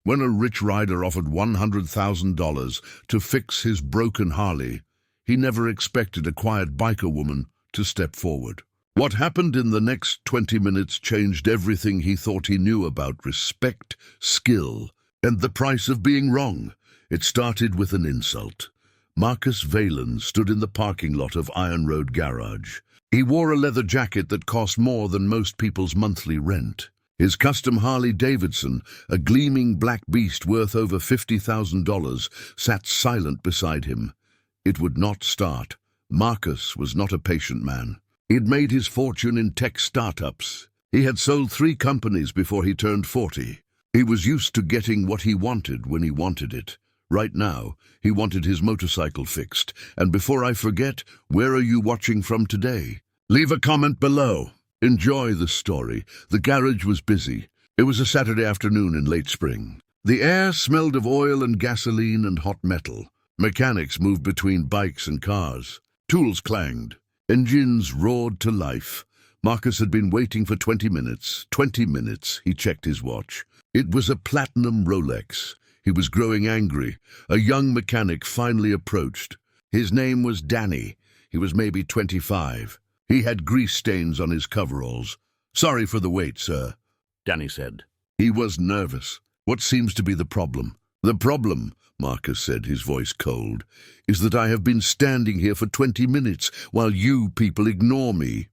when a rich rider offered $100,000 to fix his broken Harley, he never expected a quiet biker woman to step forward. What happened in the next 20 minutes changed everything he thought he knew about respect, skill, and the price of being wrong. It started with an insult. Marcus Valen stood in the parking lot of Iron Road Garage. He wore a leather jacket that cost more than most people's monthly rent. His custom Harley Davidson, a gleaming black beast worth over $50,000, sat silent beside him. It would not start. Marcus was not a patient man. He'd made his fortune in tech startups. He had sold 3 companies before he turned 40. He was used to getting what he wanted when he wanted it. Right now, he wanted his motorcycle fixed. And before I forget, where are you watching from today? Leave a comment below. Enjoy the story. The garage was busy. It was a Saturday afternoon in late spring. The air smelled of oil and gasoline and hot metal. Mechanics moved between bikes and cars. Tools clanged. Engines roared to life. Marcus had been waiting for 20 minutes. 20 minutes, he checked his watch. It was a platinum Rolex. He was growing angry. A young mechanic finally approached. His name was Danny. He was maybe 25. He had grease stains on his coveralls. "Sorry for the wait, sir," Danny said. He was nervous. "What seems to be the problem?" "The problem," Marcus said, his voice cold, "is that I have been standing here for 20 minutes while you people ignore me."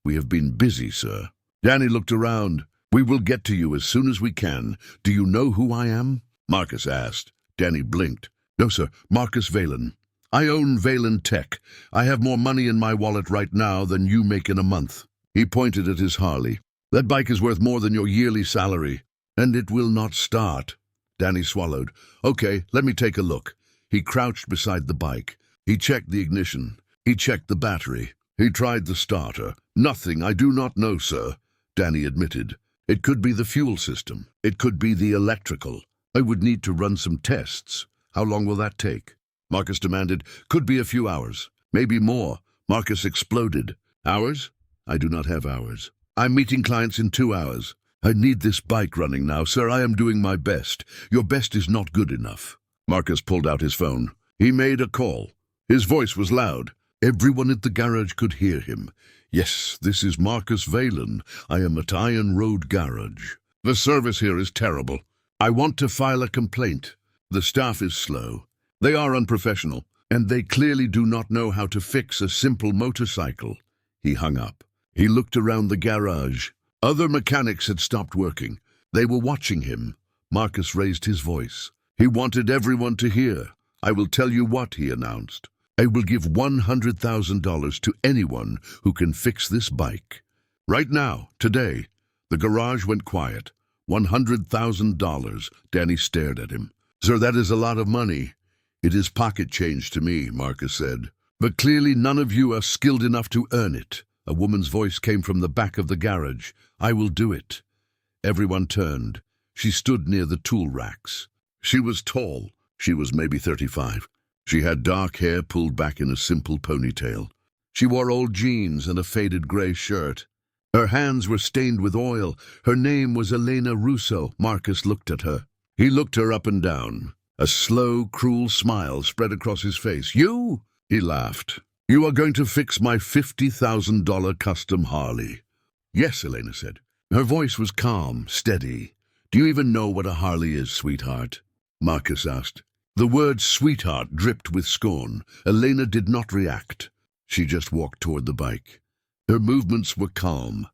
"We have been busy, sir." Danny looked around. "We will get to you as soon as we can. Do you know who I am?" Marcus asked. Danny blinked. "No, sir. Marcus Valen. I own Valen Tech. I have more money in my wallet right now than you make in a month." He pointed at his Harley. "That bike is worth more than your yearly salary, and it will not start." Danny swallowed. "Okay, let me take a look." He crouched beside the bike. He checked the ignition. He checked the battery. He tried the starter. "Nothing, I do not know, sir," Danny admitted. "It could be the fuel system. It could be the electrical. I would need to run some tests. How long will that take?" Marcus demanded. "Could be a few hours. Maybe more." Marcus exploded. "Hours? I do not have hours. I'm meeting clients in 2 hours. I need this bike running now, sir. I am doing my best. Your best is not good enough." Marcus pulled out his phone. He made a call. His voice was loud. Everyone at the garage could hear him. "Yes, this is Marcus Valen. I am at Iron Road Garage. The service here is terrible. I want to file a complaint. The staff is slow. They are unprofessional, and they clearly do not know how to fix a simple motorcycle." He hung up. He looked around the garage. Other mechanics had stopped working. They were watching him. Marcus raised his voice. He wanted everyone to hear. "I will tell you what," he announced. "I will give $100,000 to anyone who can fix this bike. Right now, today." The garage went quiet. $100,000. Danny stared at him. "Sir, that is a lot of money." "It is pocket change to me," Marcus said. "But clearly none of you are skilled enough to earn it." A woman's voice came from the back of the garage. "I will do it." Everyone turned. She stood near the tool racks. She was tall. She was maybe 35. She had dark hair pulled back in a simple ponytail. She wore old jeans and a faded gray shirt. Her hands were stained with oil. Her name was Elena Russo. Marcus looked at her. He looked her up and down. A slow, cruel smile spread across his face. "You?" He laughed. "You are going to fix my $50,000 custom Harley." "Yes," Elena said. Her voice was calm, steady. "Do you even know what a Harley is, sweetheart?" Marcus asked. The word sweetheart dripped with scorn. Elena did not react. She just walked toward the bike. Her movements were calm,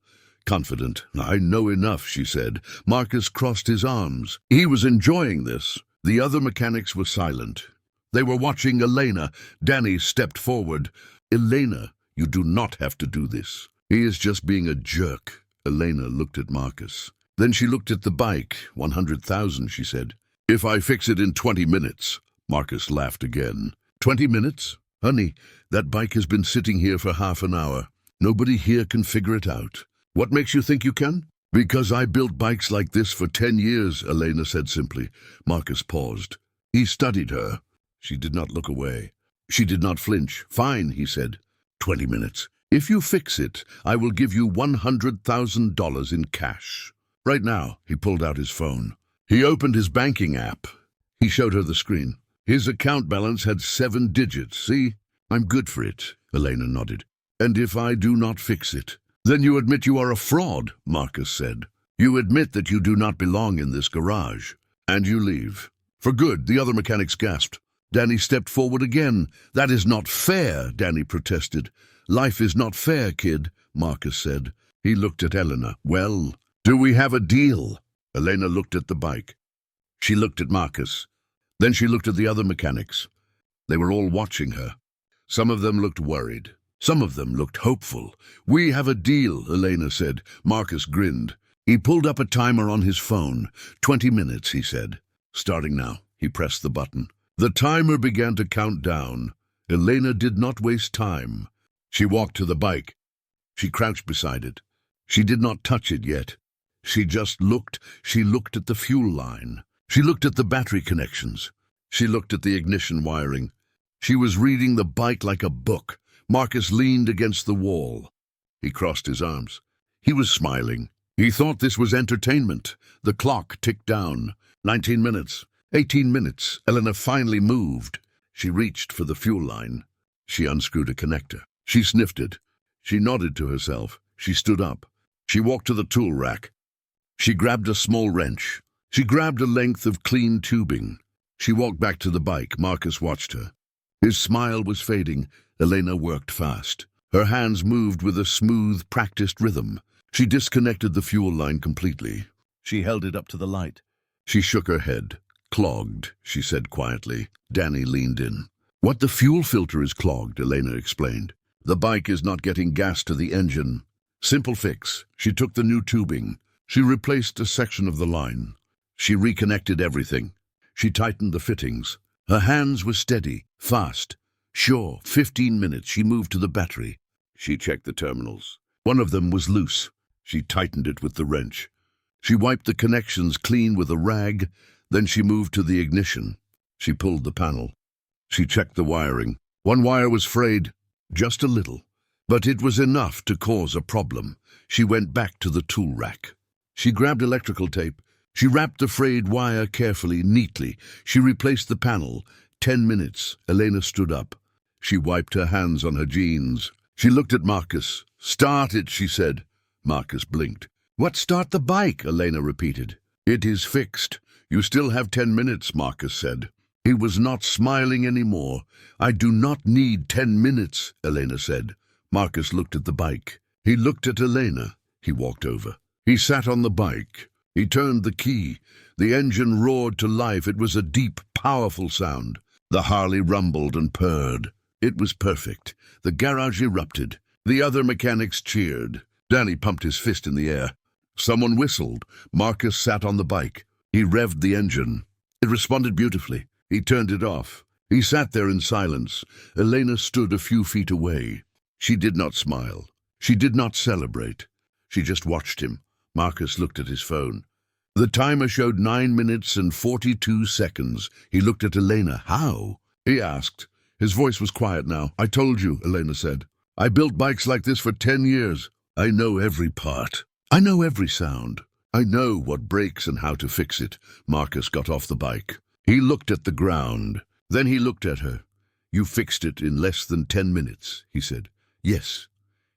confident. "I know enough," she said. Marcus crossed his arms. He was enjoying this. The other mechanics were silent. They were watching Elena. Danny stepped forward. "Elena, you do not have to do this. He is just being a jerk." Elena looked at Marcus. Then she looked at the bike. 100,000, she said. "If I fix it in 20 minutes. Marcus laughed again. 20 minutes? Honey, that bike has been sitting here for half an hour. Nobody here can figure it out. What makes you think you can?" "Because I built bikes like this for 10 years, Elena said simply. Marcus paused. He studied her. She did not look away. She did not flinch. "Fine," he said. 20 minutes. "If you fix it, I will give you $100,000 in cash." "Right now." He pulled out his phone. He opened his banking app. He showed her the screen. His account balance had 7 digits. See? I'm good for it, Elena nodded. And if I do not fix it? Then you admit you are a fraud, Marcus said. You admit that you do not belong in this garage. And you leave. For good, the other mechanics gasped. Danny stepped forward again. That is not fair, Danny protested. Life is not fair, kid, Marcus said. He looked at Elena. Well, do we have a deal? Elena looked at the bike. She looked at Marcus. Then she looked at the other mechanics. They were all watching her. Some of them looked worried. Some of them looked hopeful. We have a deal, Elena said. Marcus grinned. He pulled up a timer on his phone. 20 minutes, he said. Starting now. He pressed the button. The timer began to count down. Elena did not waste time. She walked to the bike. She crouched beside it. She did not touch it yet. She just looked. She looked at the fuel line. She looked at the battery connections. She looked at the ignition wiring. She was reading the bike like a book. Marcus leaned against the wall. He crossed his arms. He was smiling. He thought this was entertainment. The clock ticked down. 19 minutes. 18 minutes. Elena finally moved. She reached for the fuel line. She unscrewed a connector. She sniffed it. She nodded to herself. She stood up. She walked to the tool rack. She grabbed a small wrench. She grabbed a length of clean tubing. She walked back to the bike. Marcus watched her. His smile was fading. Elena worked fast. Her hands moved with a smooth, practiced rhythm. She disconnected the fuel line completely. She held it up to the light. She shook her head. Clogged, she said quietly. Danny leaned in. What the fuel filter is clogged, Elena explained. The bike is not getting gas to the engine. Simple fix. She took the new tubing. She replaced a section of the line. She reconnected everything. She tightened the fittings. Her hands were steady, fast. Sure, 15 minutes. She moved to the battery. She checked the terminals. One of them was loose. She tightened it with the wrench. She wiped the connections clean with a rag. Then she moved to the ignition. She pulled the panel. She checked the wiring. One wire was frayed, just a little. But it was enough to cause a problem. She went back to the tool rack. She grabbed electrical tape. She wrapped the frayed wire carefully, neatly. She replaced the panel. 10 minutes. Elena stood up. She wiped her hands on her jeans. She looked at Marcus. Start it, she said. Marcus blinked. What, start the bike? Elena repeated. It is fixed. You still have 10 minutes, Marcus said. He was not smiling anymore. I do not need 10 minutes, Elena said. Marcus looked at the bike. He looked at Elena. He walked over. He sat on the bike. He turned the key. The engine roared to life. It was a deep, powerful sound. The Harley rumbled and purred. It was perfect. The garage erupted. The other mechanics cheered. Danny pumped his fist in the air. Someone whistled. Marcus sat on the bike. He revved the engine. It responded beautifully. He turned it off. He sat there in silence. Elena stood a few feet away. She did not smile. She did not celebrate. She just watched him. Marcus looked at his phone. The timer showed 9 minutes and 42 seconds. He looked at Elena. How? He asked. His voice was quiet now. I told you, Elena said. I built bikes like this for 10 years. I know every part. I know every sound. I know what breaks and how to fix it. Marcus got off the bike. He looked at the ground. Then he looked at her. You fixed it in less than 10 minutes, he said. Yes.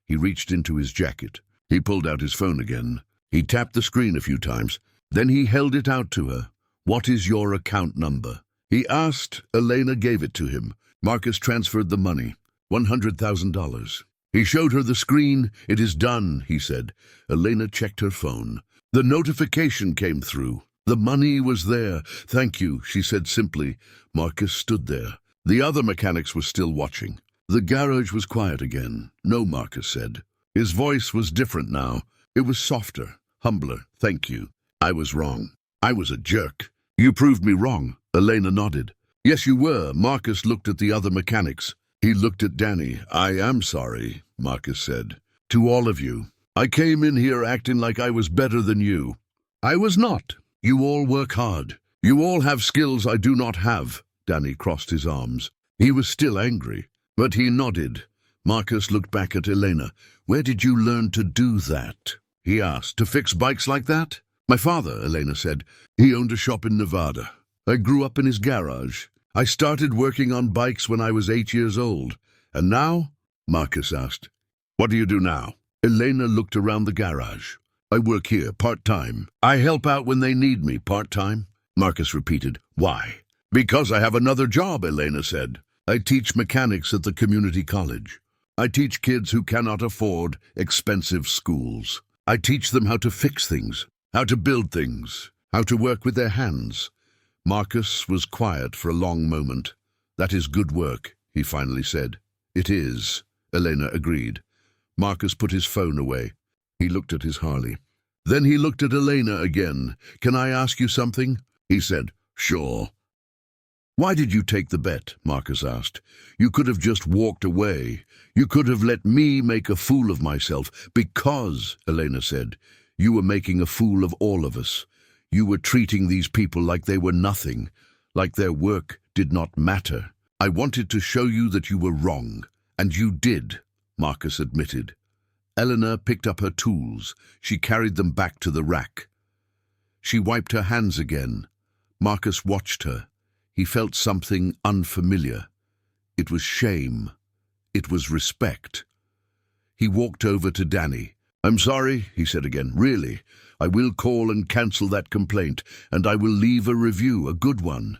He reached into his jacket. He pulled out his phone again. He tapped the screen a few times. Then he held it out to her. What is your account number? He asked. Elena gave it to him. Marcus transferred the money. $100,000. He showed her the screen. It is done, he said. Elena checked her phone. The notification came through. The money was there. Thank you, she said simply. Marcus stood there. The other mechanics were still watching. The garage was quiet again. No, Marcus said. His voice was different now. It was softer, humbler. Thank you. I was wrong. I was a jerk. You proved me wrong. Elena nodded. Yes, you were. Marcus looked at the other mechanics. He looked at Danny. I am sorry, Marcus said. To all of you. I came in here acting like I was better than you. I was not. You all work hard. You all have skills I do not have. Danny crossed his arms. He was still angry, but he nodded. Marcus looked back at Elena. Where did you learn to do that? He asked. To fix bikes like that? My father, Elena said. He owned a shop in Nevada. I grew up in his garage. I started working on bikes when I was 8 years old. And now? Marcus asked. What do you do now? Elena looked around the garage. I work here, part-time. I help out when they need me, part-time. Marcus repeated. Why? Because I have another job, Elena said. I teach mechanics at the community college. I teach kids who cannot afford expensive schools. I teach them how to fix things, how to build things, how to work with their hands. Marcus was quiet for a long moment. That is good work, he finally said. It is, Elena agreed. Marcus put his phone away. He looked at his Harley. Then he looked at Elena again. Can I ask you something? He said, Sure. Why did you take the bet? Marcus asked. You could have just walked away. You could have let me make a fool of myself. Because, Elena said, you were making a fool of all of us. You were treating these people like they were nothing, like their work did not matter. I wanted to show you that you were wrong, and you did, Marcus admitted. Elena picked up her tools. She carried them back to the rack. She wiped her hands again. Marcus watched her. He felt something unfamiliar. It was shame. It was respect. He walked over to Danny. I'm sorry, he said again. Really, I will call and cancel that complaint, and I will leave a review, a good one.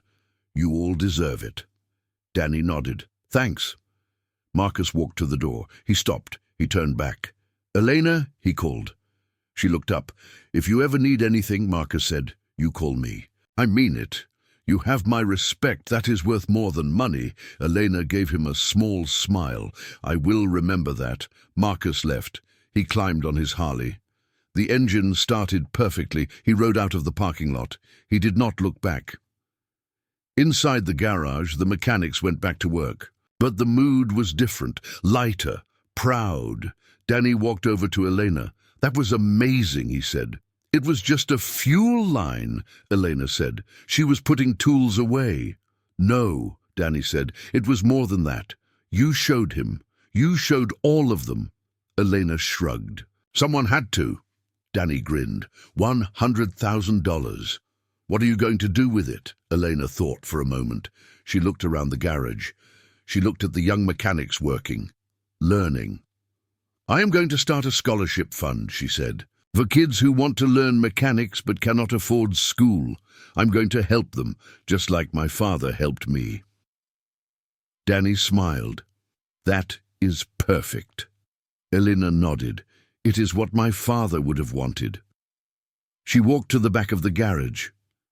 You all deserve it. Danny nodded. Thanks. Marcus walked to the door. He stopped. He turned back. Elena, he called. She looked up. If you ever need anything, Marcus said, you call me. I mean it. You have my respect. That is worth more than money. Elena gave him a small smile. I will remember that. Marcus left. He climbed on his Harley. The engine started perfectly. He rode out of the parking lot. He did not look back. Inside the garage, the mechanics went back to work. But the mood was different, lighter, proud. Danny walked over to Elena. That was amazing, he said. It was just a fuel line, Elena said. She was putting tools away. No, Danny said. It was more than that. You showed him. You showed all of them. Elena shrugged. Someone had to. Danny grinned. $100,000. What are you going to do with it? Elena thought for a moment. She looked around the garage. She looked at the young mechanics working, learning. I am going to start a scholarship fund, she said. For kids who want to learn mechanics but cannot afford school. I'm going to help them, just like my father helped me. Danny smiled. That is perfect. Elena nodded. It is what my father would have wanted. She walked to the back of the garage.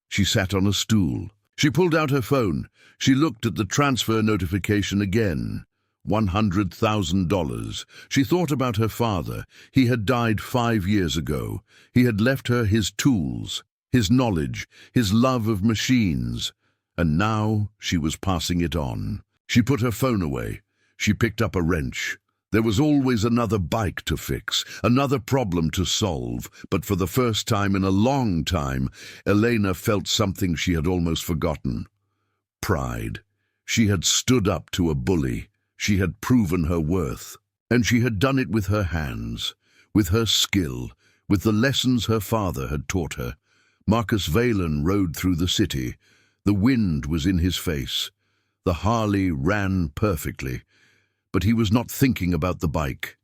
She sat on a stool. She pulled out her phone. She looked at the transfer notification again. $100,000. She thought about her father. He had died 5 years ago. He had left her his tools, his knowledge, his love of machines. And now she was passing it on. She put her phone away. She picked up a wrench. There was always another bike to fix, another problem to solve, but for the first time in a long time, Elena felt something she had almost forgotten. Pride. She had stood up to a bully. She had proven her worth, and she had done it with her hands, with her skill, with the lessons her father had taught her. Marcus Valen rode through the city. The wind was in his face. The Harley ran perfectly, but he was not thinking about the bike.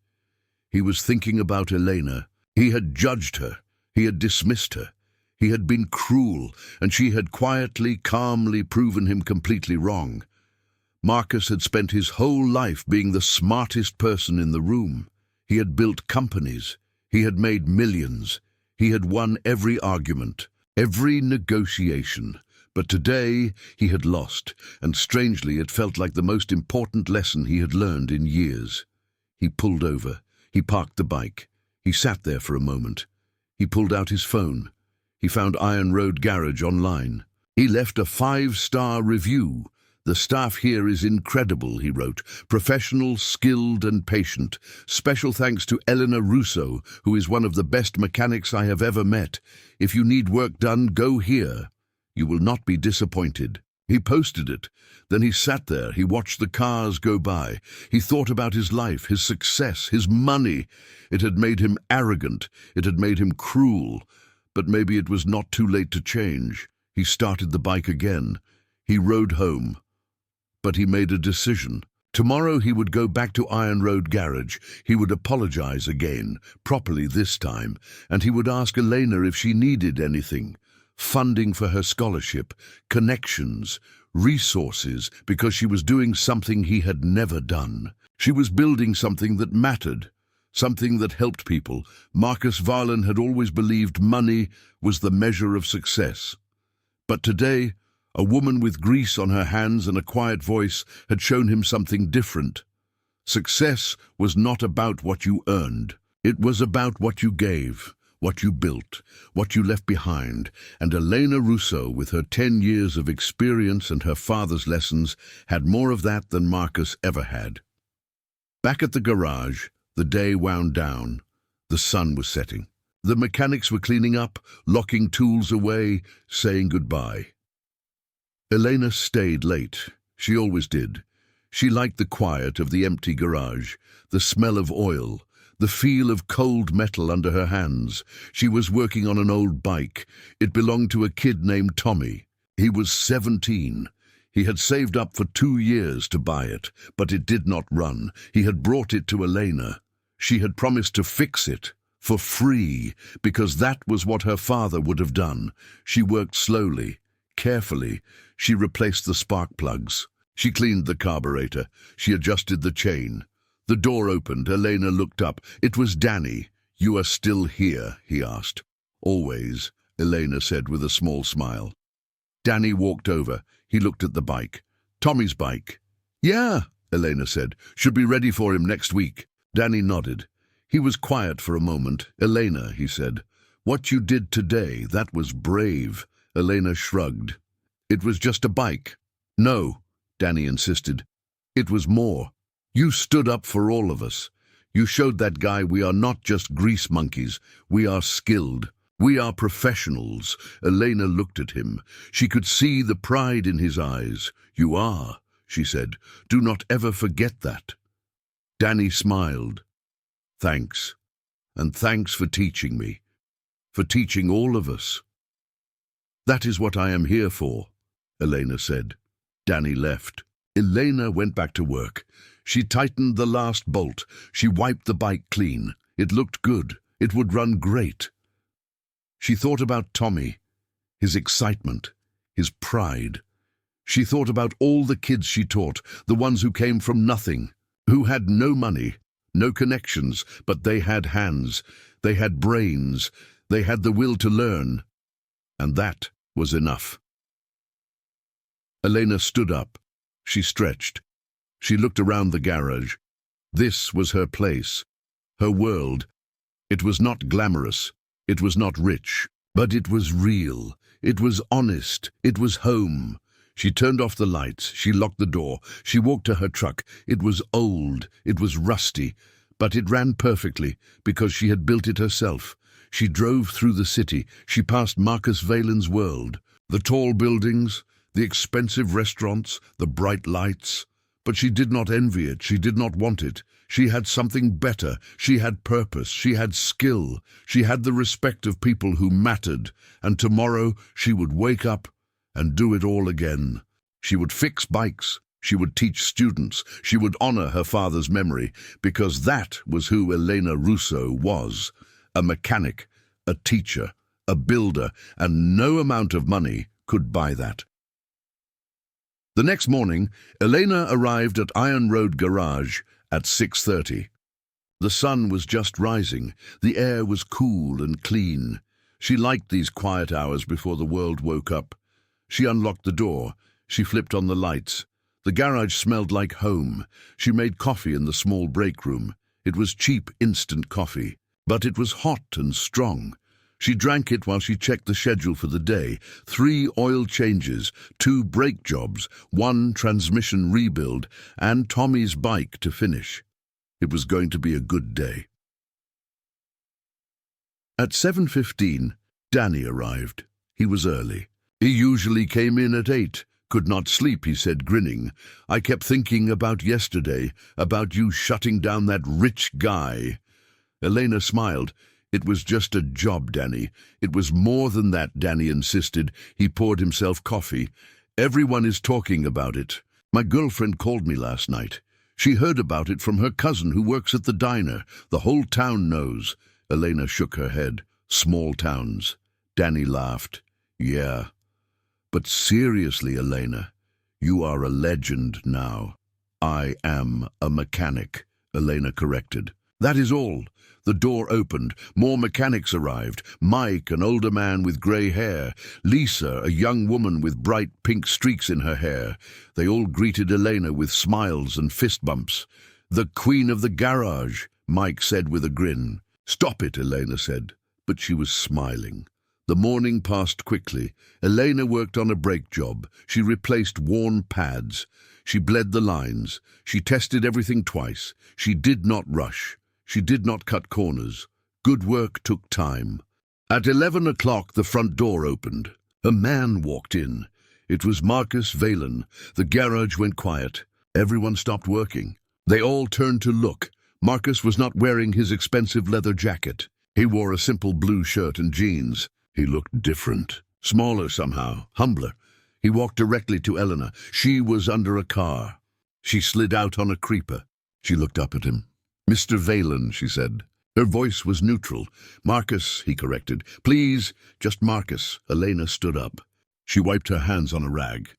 He was thinking about Elena. He had judged her. He had dismissed her. He had been cruel, and she had quietly, calmly proven him completely wrong. Marcus had spent his whole life being the smartest person in the room. He had built companies. He had made millions. He had won every argument, every negotiation. But today he had lost, and strangely it felt like the most important lesson he had learned in years. He pulled over. He parked the bike. He sat there for a moment. He pulled out his phone. He found Iron Road Garage online. He left a 5-star review. The staff here is incredible, he wrote. Professional, skilled, and patient. Special thanks to Elena Russo, who is one of the best mechanics I have ever met. If you need work done, go here. You will not be disappointed. He posted it. Then he sat there. He watched the cars go by. He thought about his life, his success, his money. It had made him arrogant. It had made him cruel. But maybe it was not too late to change. He started the bike again. He rode home. But he made a decision. Tomorrow he would go back to Iron Road Garage. He would apologize again, properly this time, and he would ask Elena if she needed anything. Funding for her scholarship, connections, resources, because she was doing something he had never done. She was building something that mattered, something that helped people. Marcus Valen had always believed money was the measure of success. But today, a woman with grease on her hands and a quiet voice had shown him something different. Success was not about what you earned. It was about what you gave, what you built, what you left behind. And Elena Russo, with her 10 years of experience and her father's lessons, had more of that than Marcus ever had. Back at the garage, the day wound down. The sun was setting. The mechanics were cleaning up, locking tools away, saying goodbye. Elena stayed late. She always did. She liked the quiet of the empty garage, the smell of oil, the feel of cold metal under her hands. She was working on an old bike. It belonged to a kid named Tommy. He was 17. He had saved up for 2 years to buy it, but it did not run. He had brought it to Elena. She had promised to fix it, for free, because that was what her father would have done. She worked slowly, carefully. She replaced the spark plugs. She cleaned the carburetor. She adjusted the chain. The door opened. Elena looked up. It was Danny. "You are still here?" he asked. "Always," Elena said with a small smile. Danny walked over. He looked at the bike. "Tommy's bike?" "Yeah," Elena said. "Should be ready for him next week." Danny nodded. He was quiet for a moment. "Elena," he said, "what you did today, that was brave." Elena shrugged. "It was just a bike." "No," Danny insisted. "It was more. You stood up for all of us. You showed that guy we are not just grease monkeys. We are skilled. We are professionals." Elena looked at him. She could see the pride in his eyes. "You are," she said. "Do not ever forget that." Danny smiled. "Thanks. And thanks for teaching me. For teaching all of us." "That is what I am here for," Elena said. Danny left. Elena went back to work. She tightened the last bolt. She wiped the bike clean. It looked good. It would run great. She thought about Tommy, his excitement, his pride. She thought about all the kids she taught, the ones who came from nothing, who had no money, no connections, but they had hands, they had brains, they had the will to learn. And that was enough. Elena stood up. She stretched. She looked around the garage. This was her place, her world. It was not glamorous. It was not rich. But it was real. It was honest. It was home. She turned off the lights. She locked the door. She walked to her truck. It was old. It was rusty. But it ran perfectly because she had built it herself. She drove through the city. She passed Marcus Valen's world. The tall buildings, the expensive restaurants, the bright lights. But she did not envy it. She did not want it. She had something better. She had purpose. She had skill. She had the respect of people who mattered. And tomorrow she would wake up and do it all again. She would fix bikes. She would teach students. She would honor her father's memory, because that was who Elena Russo was. A mechanic, a teacher, a builder, and no amount of money could buy that. The next morning, Elena arrived at Iron Road Garage at 6:30. The sun was just rising. The air was cool and clean. She liked these quiet hours before the world woke up. She unlocked the door. She flipped on the lights. The garage smelled like home. She made coffee in the small break room. It was cheap, instant coffee, but it was hot and strong. She drank it while she checked the schedule for the day. 3 oil changes, 2 brake jobs, 1 transmission rebuild, and Tommy's bike to finish. It was going to be a good day. At 7:15, Danny arrived. He was early. He usually came in at 8. "Could not sleep," he said, grinning. "I kept thinking about yesterday, about you shutting down that rich guy." Elena smiled. It was just a job, Danny. It was more than that, Danny insisted. He poured himself coffee. Everyone is talking about it. My girlfriend called me last night. She heard about it from her cousin who works at the diner. The whole town knows. Elena shook her head. Small towns. Danny laughed. Yeah. But seriously, Elena, you are a legend now. I am a mechanic, Elena corrected. That is all. The door opened. More mechanics arrived. Mike, an older man with grey hair. Lisa, a young woman with bright pink streaks in her hair. They all greeted Elena with smiles and fist bumps. The queen of the garage, Mike said with a grin. Stop it, Elena said, but she was smiling. The morning passed quickly. Elena worked on a brake job. She replaced worn pads. She bled the lines. She tested everything twice. She did not rush. She did not cut corners. Good work took time. At 11 o'clock, the front door opened. A man walked in. It was Marcus Valen. The garage went quiet. Everyone stopped working. They all turned to look. Marcus was not wearing his expensive leather jacket. He wore a simple blue shirt and jeans. He looked different, smaller somehow, humbler. He walked directly to Elena. She was under a car. She slid out on a creeper. She looked up at him. Mr. Valen, she said. Her voice was neutral. Marcus, he corrected. Please, just Marcus. Elena stood up. She wiped her hands on a rag.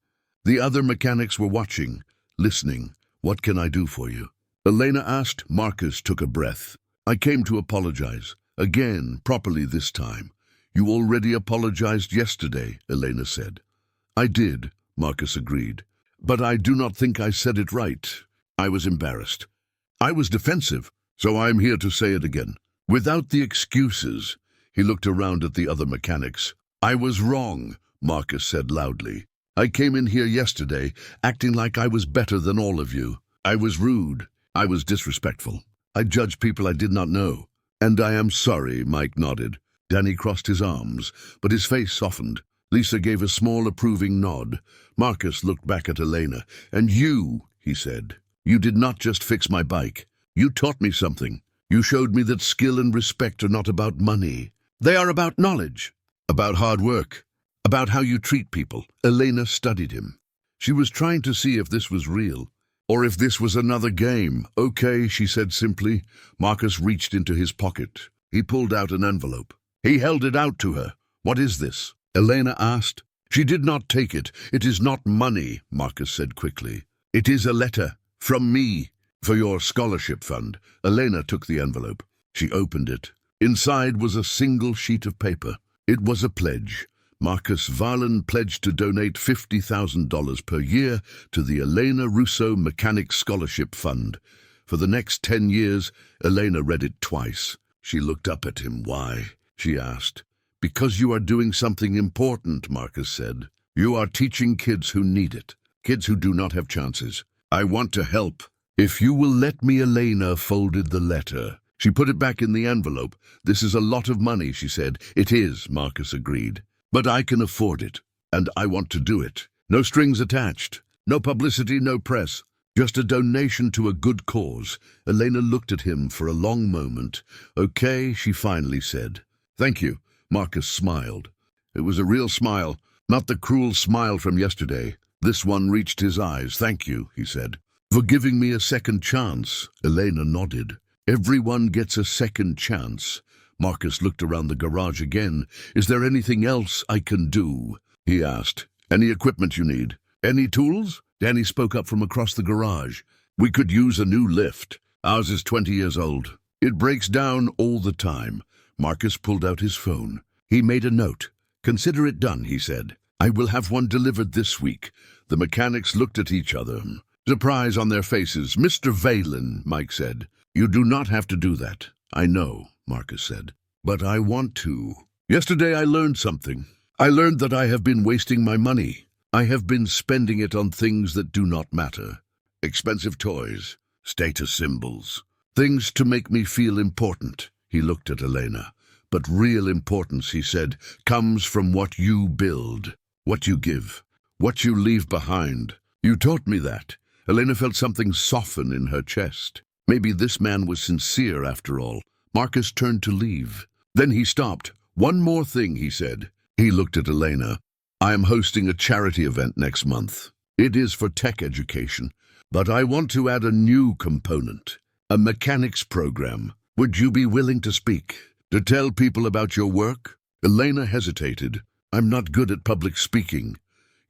The other mechanics were watching, listening. What can I do for you? Elena asked. Marcus took a breath. I came to apologize. Again, properly this time. You already apologized yesterday, Elena said. I did, Marcus agreed. But I do not think I said it right. I was embarrassed. I was defensive, so I'm here to say it again. Without the excuses. He looked around at the other mechanics. I was wrong, Marcus said loudly. I came in here yesterday, acting like I was better than all of you. I was rude. I was disrespectful. I judged people I did not know. And I am sorry, Mike nodded. Danny crossed his arms, but his face softened. Lisa gave a small approving nod. Marcus looked back at Elena. And you, he said, you did not just fix my bike. You taught me something. You showed me that skill and respect are not about money. They are about knowledge, about hard work, about how you treat people. Elena studied him. She was trying to see if this was real, or if this was another game. Okay, she said simply. Marcus reached into his pocket. He pulled out an envelope. He held it out to her. What is this? Elena asked. She did not take it. It is not money, Marcus said quickly. It is a letter. From me, for your scholarship fund. Elena took the envelope. She opened it. Inside was a single sheet of paper. It was a pledge. Marcus Valen pledged to donate $50,000 per year to the Elena Russo Mechanics Scholarship Fund. For the next 10 years, Elena read it twice. She looked up at him. Why? She asked. Because you are doing something important, Marcus said. You are teaching kids who need it, kids who do not have chances. I want to help. If you will let me, Elena folded the letter. She put it back in the envelope. This is a lot of money, she said. It is, Marcus agreed. But I can afford it, and I want to do it. No strings attached. No publicity, no press. Just a donation to a good cause. Elena looked at him for a long moment. Okay, she finally said. Thank you. Marcus smiled. It was a real smile, not the cruel smile from yesterday. This one reached his eyes. Thank you, he said. For giving me a second chance. Elena nodded. Everyone gets a second chance. Marcus looked around the garage again. Is there anything else I can do? He asked. Any equipment you need? Any tools? Danny spoke up from across the garage. We could use a new lift. Ours is 20 years old. It breaks down all the time. Marcus pulled out his phone. He made a note. Consider it done, he said. I will have one delivered this week. The mechanics looked at each other. Surprise on their faces. Mr. Valen, Mike said. You do not have to do that. I know, Marcus said. But I want to. Yesterday I learned something. I learned that I have been wasting my money. I have been spending it on things that do not matter. Expensive toys, status symbols, things to make me feel important. He looked at Elena. But real importance, he said, comes from what you build, what you give, what you leave behind. You taught me that. Elena felt something soften in her chest. Maybe this man was sincere after all. Marcus turned to leave. Then he stopped. "One more thing," he said. He looked at Elena. "I am hosting a charity event next month. It is for tech education, but I want to add a new component, a mechanics program. Would you be willing to speak, to tell people about your work?" Elena hesitated. "I'm not good at public speaking."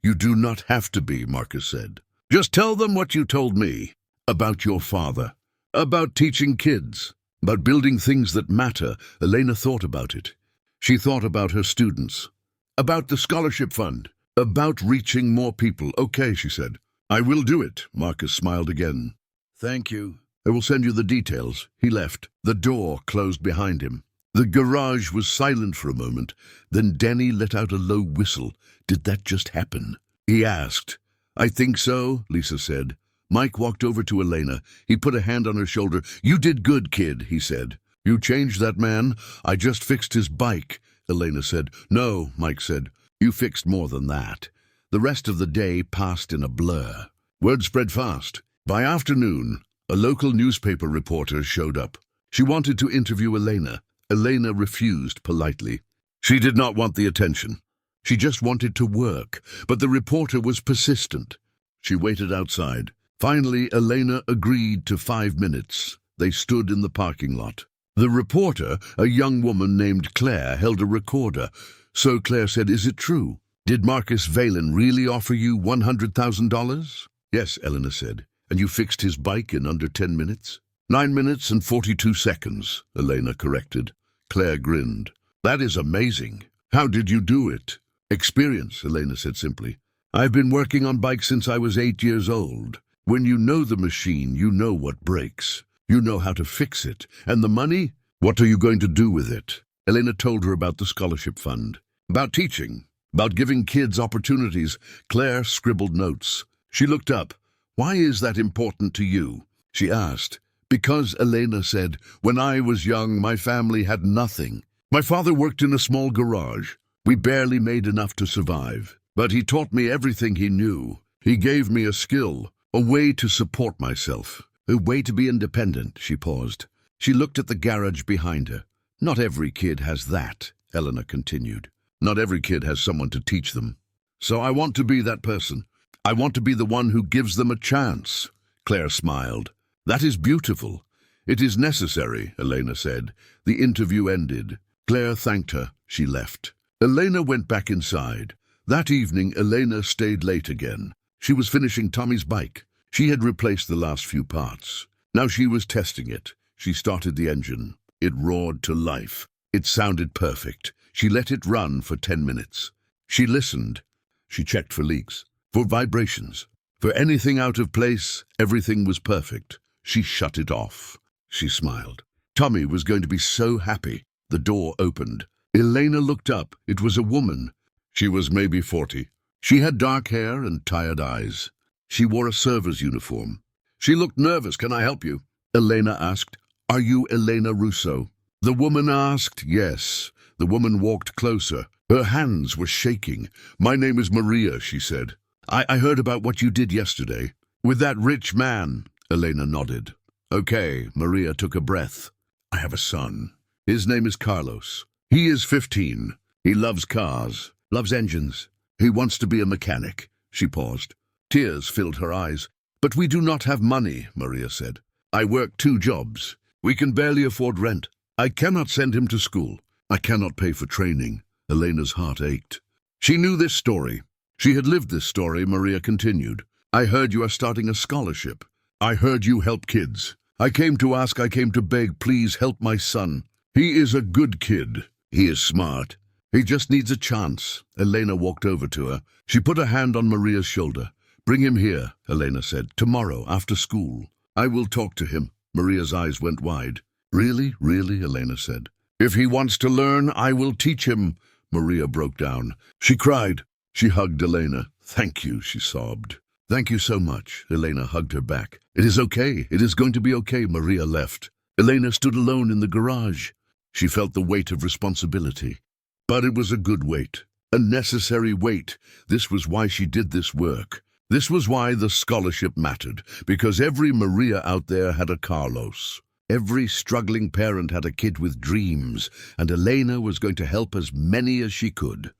"You do not have to be," Marcus said. "Just tell them what you told me, about your father, about teaching kids, about building things that matter." Elena thought about it. She thought about her students, about the scholarship fund, about reaching more people. "Okay," she said. "I will do it." Marcus smiled again. "Thank you. I will send you the details." He left. The door closed behind him. The garage was silent for a moment. Then Denny let out a low whistle. "Did that just happen?" he asked. "I think so," Lisa said. Mike walked over to Elena. He put a hand on her shoulder. "You did good, kid," he said. "You changed that man. I just fixed his bike," Elena said. "No," Mike said. "You fixed more than that." The rest of the day passed in a blur. Word spread fast. By afternoon, a local newspaper reporter showed up. She wanted to interview Elena. Elena refused politely. She did not want the attention. She just wanted to work, but the reporter was persistent. She waited outside. Finally, Elena agreed to 5 minutes. They stood in the parking lot. The reporter, a young woman named Claire, held a recorder. So Claire said, "Is it true? Did Marcus Valen really offer you $100,000? "Yes," Elena said. "And you fixed his bike in under 10 minutes? 9 minutes and 42 seconds, Elena corrected. Claire grinned. "That is amazing. How did you do it?" "Experience," Elena said simply. "I've been working on bikes since I was 8 years old. When you know the machine, you know what breaks. You know how to fix it. And the money? What are you going to do with it?" Elena told her about the scholarship fund, about teaching, about giving kids opportunities. Claire scribbled notes. She looked up. "Why is that important to you?" she asked. "Because," Elena said, "when I was young, my family had nothing. My father worked in a small garage. We barely made enough to survive. But he taught me everything he knew. He gave me a skill, a way to support myself, a way to be independent." She paused. She looked at the garage behind her. "Not every kid has that," Elena continued. "Not every kid has someone to teach them. So I want to be that person. I want to be the one who gives them a chance." Claire smiled. "That is beautiful. It is necessary," Elena said. The interview ended. Claire thanked her. She left. Elena went back inside. That evening, Elena stayed late again. She was finishing Tommy's bike. She had replaced the last few parts. Now she was testing it. She started the engine. It roared to life. It sounded perfect. She let it run for 10 minutes. She listened. She checked for leaks, for vibrations, for anything out of place. Everything was perfect. She shut it off. She smiled. Tommy was going to be so happy. The door opened. Elena looked up. It was a woman. She was maybe 40. She had dark hair and tired eyes. She wore a server's uniform. She looked nervous. "Can I help you?" Elena asked. "Are you Elena Russo?" The woman asked. Yes. The woman walked closer. Her hands were shaking. "My name is Maria," she said. I heard about what you did yesterday. With that rich man." Elena nodded. "Okay." Maria took a breath. "I have a son. His name is Carlos. He is 15. He loves cars, loves engines. He wants to be a mechanic." She paused. Tears filled her eyes. "But we do not have money," Maria said. "I work 2 jobs. We can barely afford rent. I cannot send him to school. I cannot pay for training." Elena's heart ached. She knew this story. She had lived this story. Maria continued. "I heard you are starting a scholarship. I heard you help kids. I came to ask, I came to beg, please help my son. He is a good kid. He is smart. He just needs a chance." Elena walked over to her. She put a hand on Maria's shoulder. "Bring him here," Elena said. "Tomorrow, after school. I will talk to him." Maria's eyes went wide. "Really, really," Elena said. "If he wants to learn, I will teach him." Maria broke down. She cried. She hugged Elena. "Thank you," she sobbed. "Thank you so much." Elena hugged her back. "It is okay. It is going to be okay." Maria left. Elena stood alone in the garage. She felt the weight of responsibility. But it was a good weight, a necessary weight. This was why she did this work. This was why the scholarship mattered, because every Maria out there had a Carlos. Every struggling parent had a kid with dreams, and Elena was going to help as many as she could.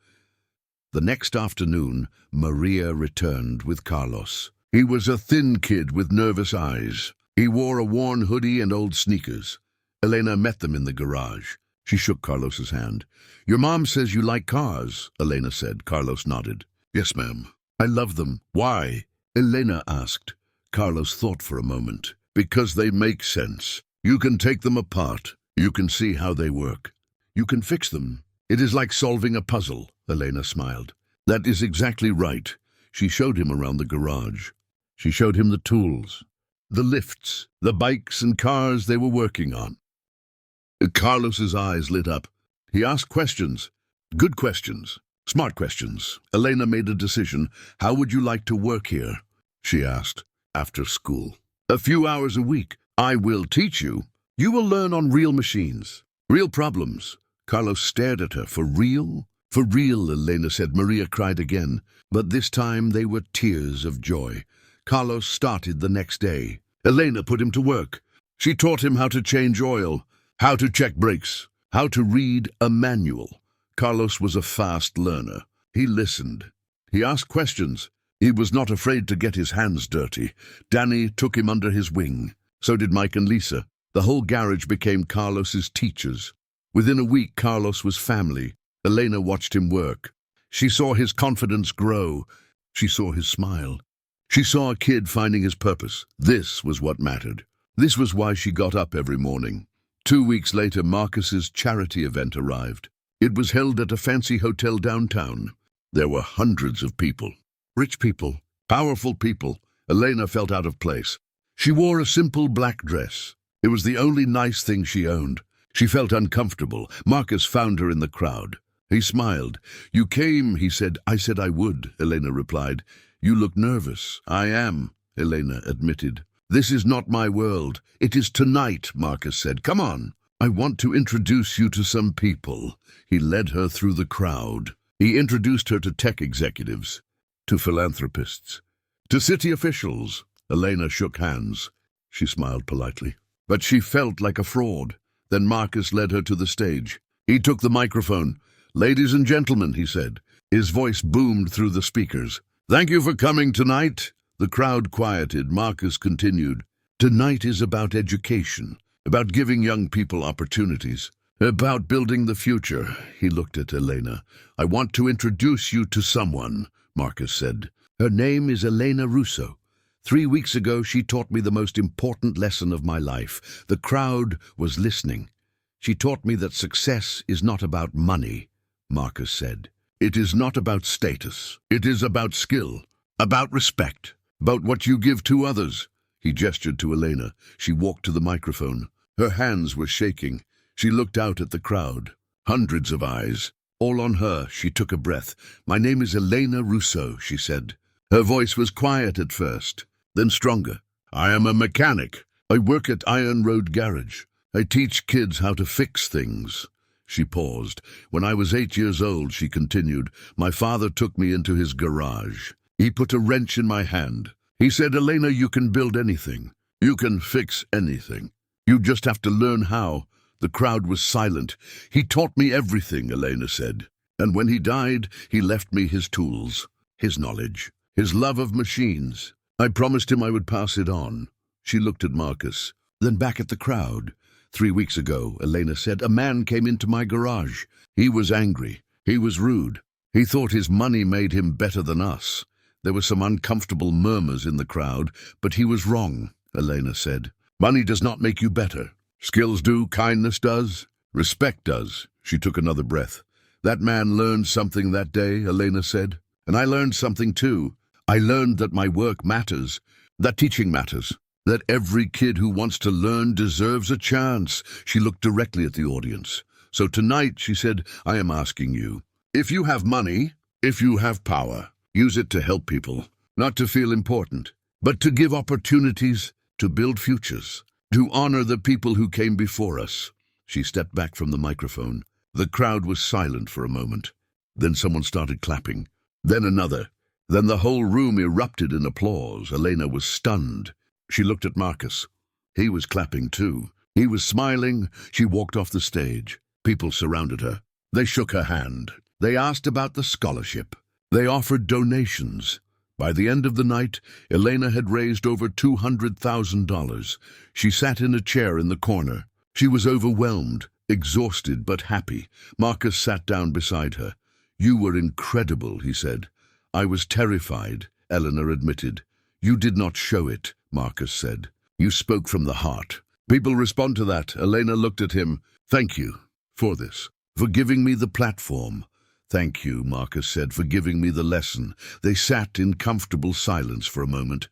The next afternoon, Maria returned with Carlos. He was a thin kid with nervous eyes. He wore a worn hoodie and old sneakers. Elena met them in the garage. She shook Carlos's hand. "Your mom says you like cars," Elena said. Carlos nodded. "Yes, ma'am. I love them." "Why?" Elena asked. Carlos thought for a moment. "Because they make sense. You can take them apart. You can see how they work. You can fix them. It is like solving a puzzle," Elena smiled. "That is exactly right." She showed him around the garage. She showed him the tools, the lifts, the bikes and cars they were working on. Carlos's eyes lit up. He asked questions. Good questions. Smart questions. Elena made a decision. "How would you like to work here?" she asked. "After school." "A few hours a week. I will teach you. You will learn on real machines. Real problems." Carlos stared at her. "For real?" "For real," Elena said. Maria cried again, but this time they were tears of joy. Carlos started the next day. Elena put him to work. She taught him how to change oil, how to check brakes, how to read a manual. Carlos was a fast learner. He listened. He asked questions. He was not afraid to get his hands dirty. Danny took him under his wing. So did Mike and Lisa. The whole garage became Carlos's teachers. Within a week, Carlos was family. Elena watched him work. She saw his confidence grow. She saw his smile. She saw a kid finding his purpose. This was what mattered. This was why she got up every morning. 2 weeks later, Marcus's charity event arrived. It was held at a fancy hotel downtown. There were hundreds of people. Rich people, powerful people. Elena felt out of place. She wore a simple black dress. It was the only nice thing she owned. She felt uncomfortable. Marcus found her in the crowd. He smiled. "You came," he said. "I said I would," Elena replied. "You look nervous." "I am," Elena admitted. "This is not my world. It is tonight," Marcus said. "Come on. I want to introduce you to some people." He led her through the crowd. He introduced her to tech executives, to philanthropists, to city officials. Elena shook hands. She smiled politely. But she felt like a fraud. Then Marcus led her to the stage. He took the microphone. "Ladies and gentlemen," he said. His voice boomed through the speakers. "Thank you for coming tonight." The crowd quieted. Marcus continued. "Tonight is about education, about giving young people opportunities, about building the future." He looked at Elena. "I want to introduce you to someone," Marcus said. "Her name is Elena Russo. 3 weeks ago, she taught me the most important lesson of my life." The crowd was listening. "She taught me that success is not about money," Marcus said. "It is not about status. It is about skill, about respect, about what you give to others." He gestured to Elena. She walked to the microphone. Her hands were shaking. She looked out at the crowd. Hundreds of eyes, all on her. She took a breath. "My name is Elena Russo," she said. Her voice was quiet at first, then stronger. "I am a mechanic. I work at Iron Road Garage. I teach kids how to fix things." She paused. "When I was 8 years old," she continued, "my father took me into his garage. He put a wrench in my hand. He said, 'Elena, you can build anything. You can fix anything. You just have to learn how.'" The crowd was silent. "He taught me everything," Elena said. "And when he died, he left me his tools, his knowledge, his love of machines. I promised him I would pass it on." She looked at Marcus, then back at the crowd. 3 weeks ago," Elena said, "a man came into my garage. He was angry. He was rude. He thought his money made him better than us." There were some uncomfortable murmurs in the crowd, but he was wrong, Elena said. "Money does not make you better. Skills do, kindness does, respect does." She took another breath. "That man learned something that day," Elena said. "And I learned something too. I learned that my work matters, that teaching matters, that every kid who wants to learn deserves a chance." She looked directly at the audience. "So tonight," she said, "I am asking you, if you have money, if you have power, use it to help people, not to feel important, but to give opportunities, to build futures, to honor the people who came before us." She stepped back from the microphone. The crowd was silent for a moment. Then someone started clapping. Then another. Then the whole room erupted in applause. Elena was stunned. She looked at Marcus. He was clapping too. He was smiling. She walked off the stage. People surrounded her. They shook her hand. They asked about the scholarship. They offered donations. By the end of the night, Elena had raised over $200,000. She sat in a chair in the corner. She was overwhelmed, exhausted but happy. Marcus sat down beside her. "You were incredible," he said. "I was terrified," Eleanor admitted. "You did not show it," Marcus said. "You spoke from the heart." "People respond to that." Elena looked at him. "Thank you for this, for giving me the platform." "Thank you," Marcus said, "for giving me the lesson." They sat in comfortable silence for a moment.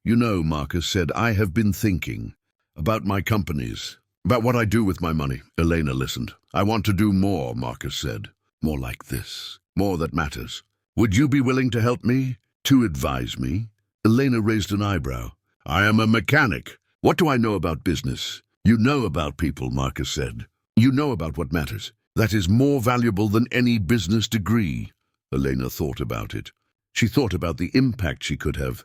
"You know," Marcus said, "I have been thinking about my companies, about what I do with my money." Elena listened. "I want to do more," Marcus said. "More like this, more that matters. Would you be willing to help me, to advise me?" Elena raised an eyebrow. "I am a mechanic. What do I know about business?" "You know about people," Marcus said. "You know about what matters. That is more valuable than any business degree." Elena thought about it. She thought about the impact she could have.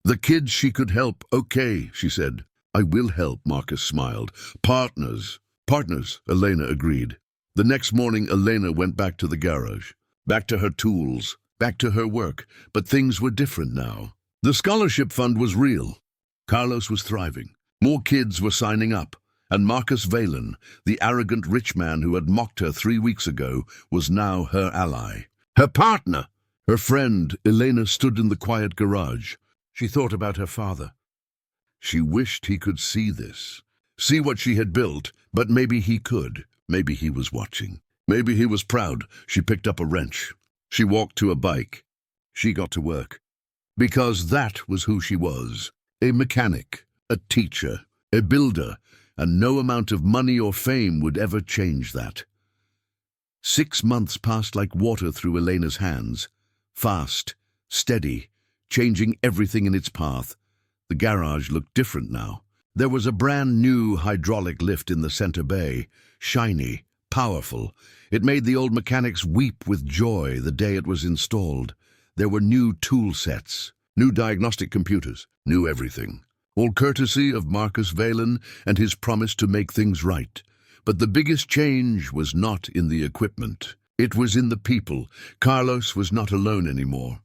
The kids she could help. "Okay," she said. "I will help," Marcus smiled. "Partners." "Partners," Elena agreed. The next morning, Elena went back to the garage, back to her tools, back to her work, but things were different now. The scholarship fund was real. Carlos was thriving. More kids were signing up. And Marcus Valen, the arrogant rich man who had mocked her 3 weeks ago, was now her ally. Her partner! Her friend, Elena, stood in the quiet garage. She thought about her father. She wished he could see this. See what she had built, but maybe he could. Maybe he was watching. Maybe he was proud. She picked up a wrench. She walked to a bike. She got to work. Because that was who she was. A mechanic, a teacher, a builder, and no amount of money or fame would ever change that. 6 months passed like water through Elena's hands. Fast, steady, changing everything in its path. The garage looked different now. There was a brand new hydraulic lift in the center bay, shiny, powerful. It made the old mechanics weep with joy the day it was installed. There were new tool sets, new diagnostic computers, new everything. All courtesy of Marcus Valen and his promise to make things right. But the biggest change was not in the equipment. It was in the people. Carlos was not alone anymore.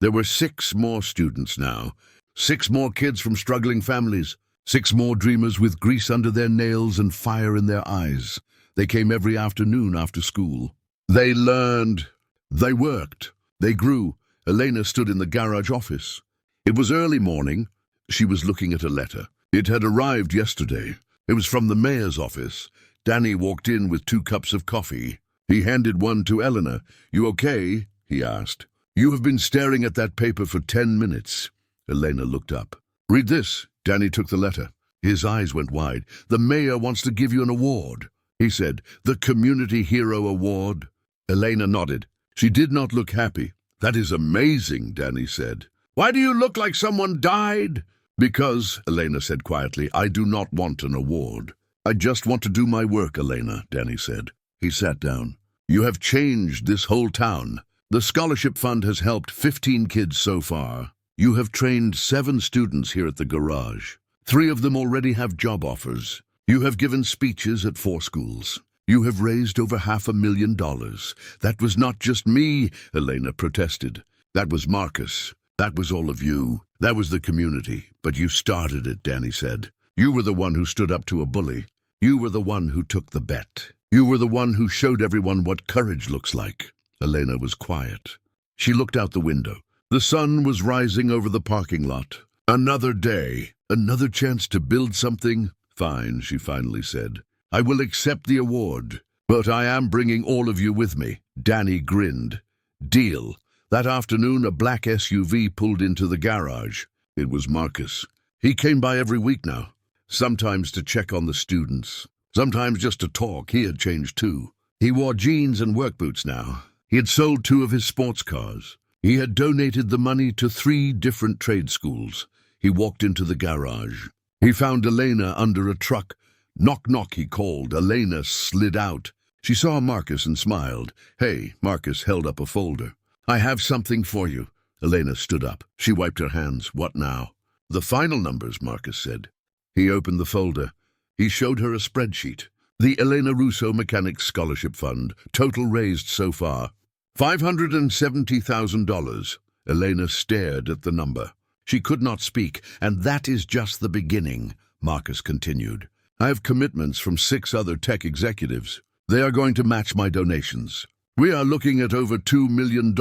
There were 6 more students now. 6 more kids from struggling families. 6 more dreamers with grease under their nails and fire in their eyes. They came every afternoon after school. They learned. They worked. They grew. Elena stood in the garage office. It was early morning. She was looking at a letter. It had arrived yesterday. It was from the mayor's office. Danny walked in with 2 cups of coffee. He handed one to Eleanor. "You okay?" he asked. "You have been staring at that paper for 10 minutes. Elena looked up. "Read this." Danny took the letter. His eyes went wide. "The mayor wants to give you an award," he said. "The Community Hero Award." Elena nodded. She did not look happy. "That is amazing," Danny said. "Why do you look like someone died?" "Because," Elena said quietly, "I do not want an award. I just want to do my work, Elena," Danny said. He sat down. "You have changed this whole town. The scholarship fund has helped 15 kids so far. You have trained 7 students here at the garage. 3 of them already have job offers. You have given speeches at 4 schools. You have raised over $500,000. That was not just me," Elena protested. "That was Marcus. That was all of you. That was the community. But you started it," Danny said. "You were the one who stood up to a bully. You were the one who took the bet. You were the one who showed everyone what courage looks like." Elena was quiet. She looked out the window. The sun was rising over the parking lot. "Another day. Another chance to build something." "Fine," she finally said. "I will accept the award. But I am bringing all of you with me." Danny grinned. "Deal." That afternoon, a black SUV pulled into the garage. It was Marcus. He came by every week now, sometimes to check on the students, sometimes just to talk. He had changed too. He wore jeans and work boots now. He had sold 2 of his sports cars. He had donated the money to 3 different trade schools. He walked into the garage. He found Elena under a truck. "Knock, knock," he called. Elena slid out. She saw Marcus and smiled. "Hey," Marcus held up a folder. "I have something for you." Elena stood up. She wiped her hands. "What now?" "The final numbers," Marcus said. He opened the folder. He showed her a spreadsheet. The Elena Russo Mechanics Scholarship Fund, total raised so far, $570,000. Elena stared at the number. She could not speak, and that is just the beginning, Marcus continued. I have commitments from 6 other tech executives. They are going to match my donations. We are looking at over $2 million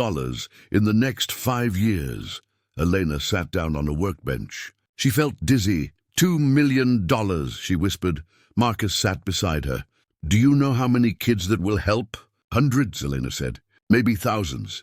in the next 5 years. Elena sat down on a workbench. She felt dizzy. $2 million, she whispered. Marcus sat beside her. Do you know how many kids that will help? Hundreds, Elena said. Maybe thousands.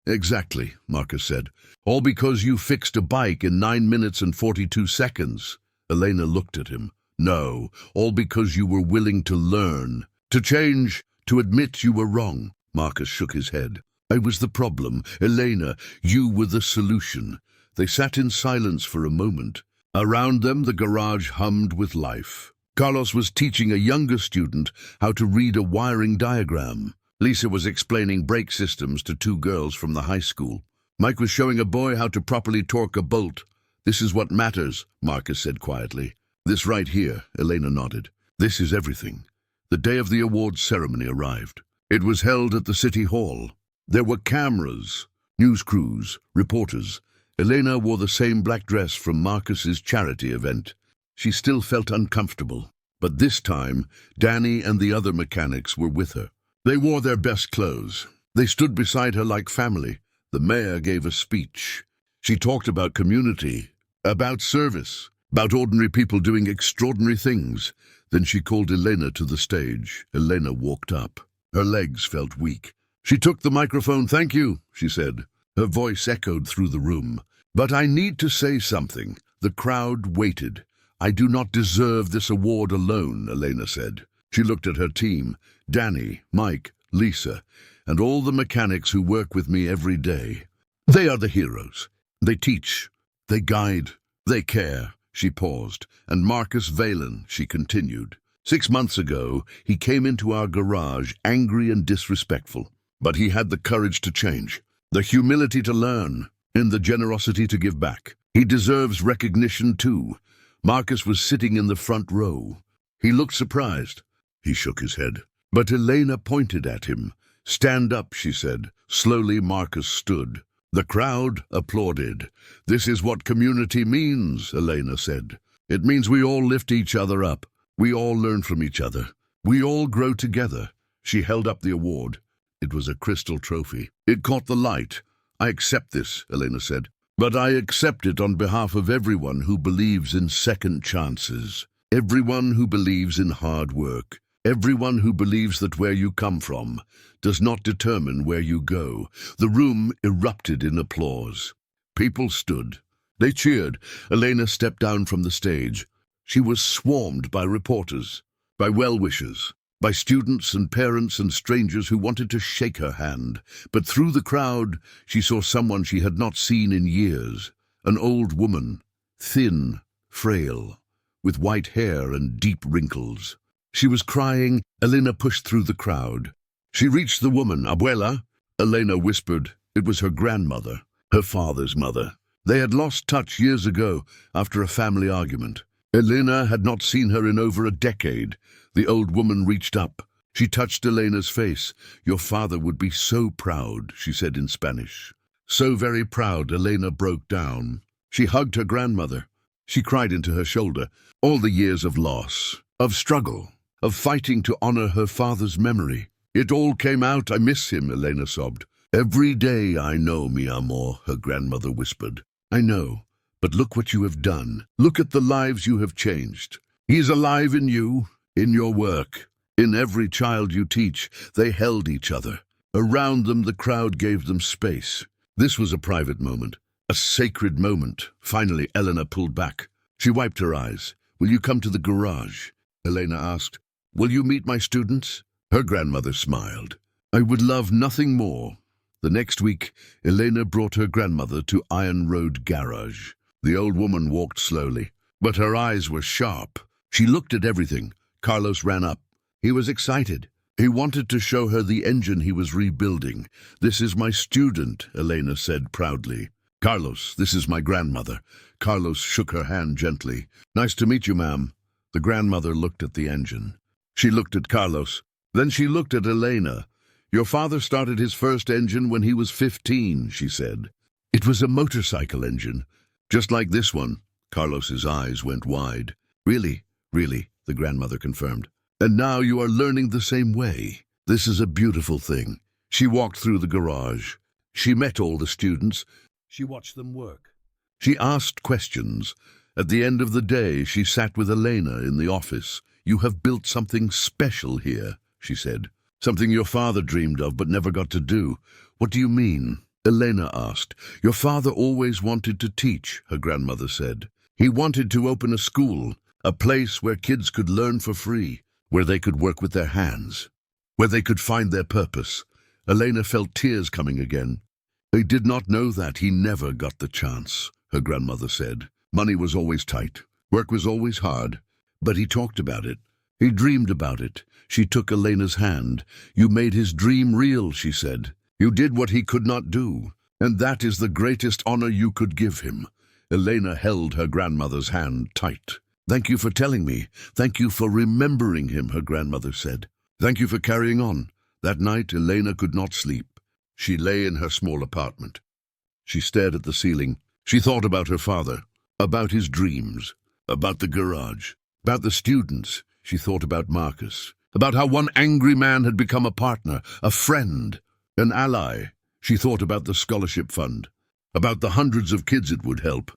Exactly, Marcus said. All because you fixed a bike in 9 minutes and 42 seconds. Elena looked at him. No, all because you were willing to learn, to change, to admit you were wrong. Marcus shook his head. I was the problem. Elena, you were the solution. They sat in silence for a moment. Around them, the garage hummed with life. Carlos was teaching a younger student how to read a wiring diagram. Lisa was explaining brake systems to 2 girls from the high school. Mike was showing a boy how to properly torque a bolt. This is what matters, Marcus said quietly. This right here, Elena nodded. This is everything. The day of the awards ceremony arrived. It was held at the City Hall. There were cameras, news crews, reporters. Elena wore the same black dress from Marcus's charity event. She still felt uncomfortable, but this time, Danny and the other mechanics were with her. They wore their best clothes. They stood beside her like family. The mayor gave a speech. She talked about community, about service, about ordinary people doing extraordinary things. Then she called Elena to the stage. Elena walked up. Her legs felt weak. She took the microphone. Thank you, she said. Her voice echoed through the room. But I need to say something. The crowd waited. I do not deserve this award alone, Elena said. She looked at her team, Danny, Mike, Lisa, and all the mechanics who work with me every day. They are the heroes. They teach, they guide, they care. She paused. And Marcus Valen, she continued. 6 months ago, he came into our garage angry and disrespectful. But he had the courage to change, the humility to learn, and the generosity to give back. He deserves recognition too. Marcus was sitting in the front row. He looked surprised. He shook his head. But Elena pointed at him. Stand up, she said. Slowly Marcus stood. The crowd applauded. This is what community means, Elena said. It means we all lift each other up. We all learn from each other. We all grow together. She held up the award. It was a crystal trophy. It caught the light. I accept this, Elena said. But I accept it on behalf of everyone who believes in second chances. Everyone who believes in hard work. Everyone who believes that where you come from does not determine where you go. The room erupted in applause. People stood. They cheered. Elena stepped down from the stage. She was swarmed by reporters, by well-wishers, by students and parents and strangers who wanted to shake her hand. But through the crowd, she saw someone she had not seen in years. An old woman, thin, frail, with white hair and deep wrinkles. She was crying. Elena pushed through the crowd. She reached the woman. Abuela? Elena whispered. It was her grandmother, her father's mother. They had lost touch years ago after a family argument. Elena had not seen her in over a decade. The old woman reached up. She touched Elena's face. Your father would be so proud, she said in Spanish. So very proud, Elena broke down. She hugged her grandmother. She cried into her shoulder. All the years of loss, of struggle, of fighting to honor her father's memory. It all came out. I miss him, Elena sobbed. Every day I know, mi amor, her grandmother whispered. I know, but look what you have done. Look at the lives you have changed. He is alive in you, in your work, in every child you teach. They held each other. Around them, the crowd gave them space. This was a private moment, a sacred moment. Finally, Elena pulled back. She wiped her eyes. Will you come to the garage? Elena asked. Will you meet my students? Her grandmother smiled. I would love nothing more. The next week, Elena brought her grandmother to Iron Road Garage. The old woman walked slowly, but her eyes were sharp. She looked at everything. Carlos ran up. He was excited. He wanted to show her the engine he was rebuilding. This is my student, Elena said proudly. Carlos, this is my grandmother. Carlos shook her hand gently. Nice to meet you, ma'am. The grandmother looked at the engine. She looked at Carlos. Then she looked at Elena. "Your father started his first engine when he was 15, she said. "It was a motorcycle engine, just like this one." Carlos's eyes went wide. "Really, really," the grandmother confirmed. "And now you are learning the same way. This is a beautiful thing." She walked through the garage. She met all the students. She watched them work. She asked questions. At the end of the day, she sat with Elena in the office. "You have built something special here," she said. "Something your father dreamed of but never got to do." "What do you mean?" Elena asked. "Your father always wanted to teach," her grandmother said. "He wanted to open a school, a place where kids could learn for free, where they could work with their hands, where they could find their purpose." Elena felt tears coming again. "They did not know that. He never got the chance," her grandmother said. "Money was always tight. Work was always hard. But he talked about it. He dreamed about it." She took Elena's hand. "You made his dream real," she said. "You did what he could not do, and that is the greatest honor you could give him." Elena held her grandmother's hand tight. "Thank you for telling me. Thank you for remembering him," her grandmother said. "Thank you for carrying on." That night, Elena could not sleep. She lay in her small apartment. She stared at the ceiling. She thought about her father, about his dreams, about the garage, about the students. She thought about Marcus, about how one angry man had become a partner, a friend, an ally. She thought about the scholarship fund, about the hundreds of kids it would help,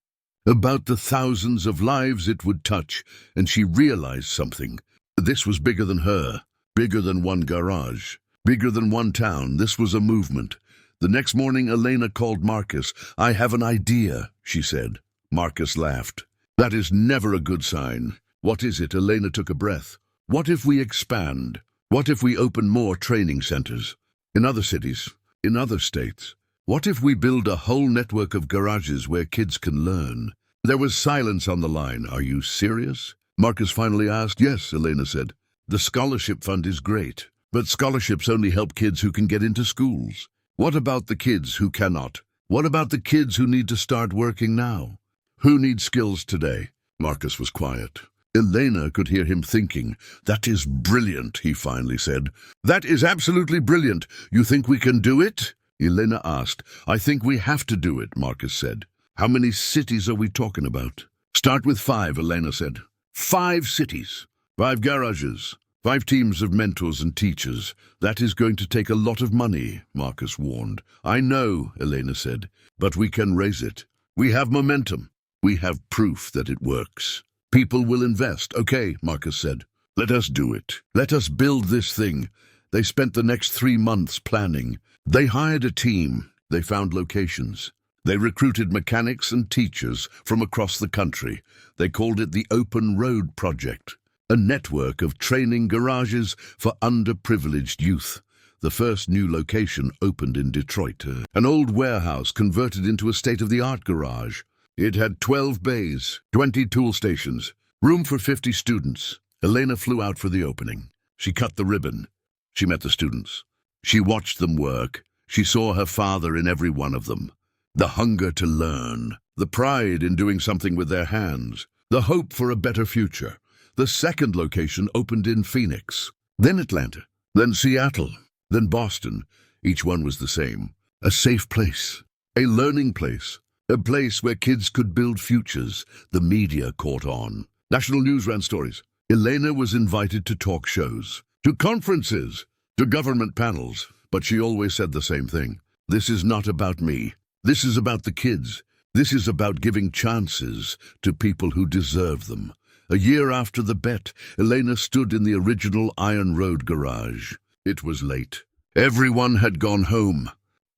about the thousands of lives it would touch, and she realized something. This was bigger than her, bigger than one garage, bigger than one town. This was a movement. The next morning, Elena called Marcus. "I have an idea," she said. Marcus laughed. "That is never a good sign." "What is it?" Elena took a breath. "What if we expand? What if we open more training centers? In other cities, in other states? What if we build a whole network of garages where kids can learn?" There was silence on the line. "Are you serious?" Marcus finally asked. "Yes," Elena said. "The scholarship fund is great, but scholarships only help kids who can get into schools. What about the kids who cannot? What about the kids who need to start working now? Who needs skills today?" Marcus was quiet. Elena could hear him thinking. "That is brilliant," he finally said. "That is absolutely brilliant. You think we can do it?" Elena asked. "I think we have to do it," Marcus said. "How many cities are we talking about?" "Start with 5, Elena said. 5 cities, 5 garages, 5 teams of mentors and teachers. That is going to take a lot of money," Marcus warned. "I know," Elena said, "but we can raise it. We have momentum. We have proof that it works. People will invest." "Okay," Marcus said. "Let us do it. Let us build this thing." They spent the next 3 months planning. They hired a team. They found locations. They recruited mechanics and teachers from across the country. They called it the Open Road Project, a network of training garages for underprivileged youth. The first new location opened in Detroit, an old warehouse converted into a state-of-the-art garage. It had 12 bays, 20 tool stations, room for 50 students. Elena flew out for the opening. She cut the ribbon. She met the students. She watched them work. She saw her father in every one of them. The hunger to learn, the pride in doing something with their hands, the hope for a better future. The second location opened in Phoenix, then Atlanta, then Seattle, then Boston. Each one was the same. A safe place, a learning place, a place where kids could build futures. The media caught on. National news ran stories. Elena was invited to talk shows, to conferences, to government panels, but she always said the same thing. "This is not about me. This is about the kids. This is about giving chances to people who deserve them." A year after the bet, Elena stood in the original Iron Road garage. It was late. Everyone had gone home.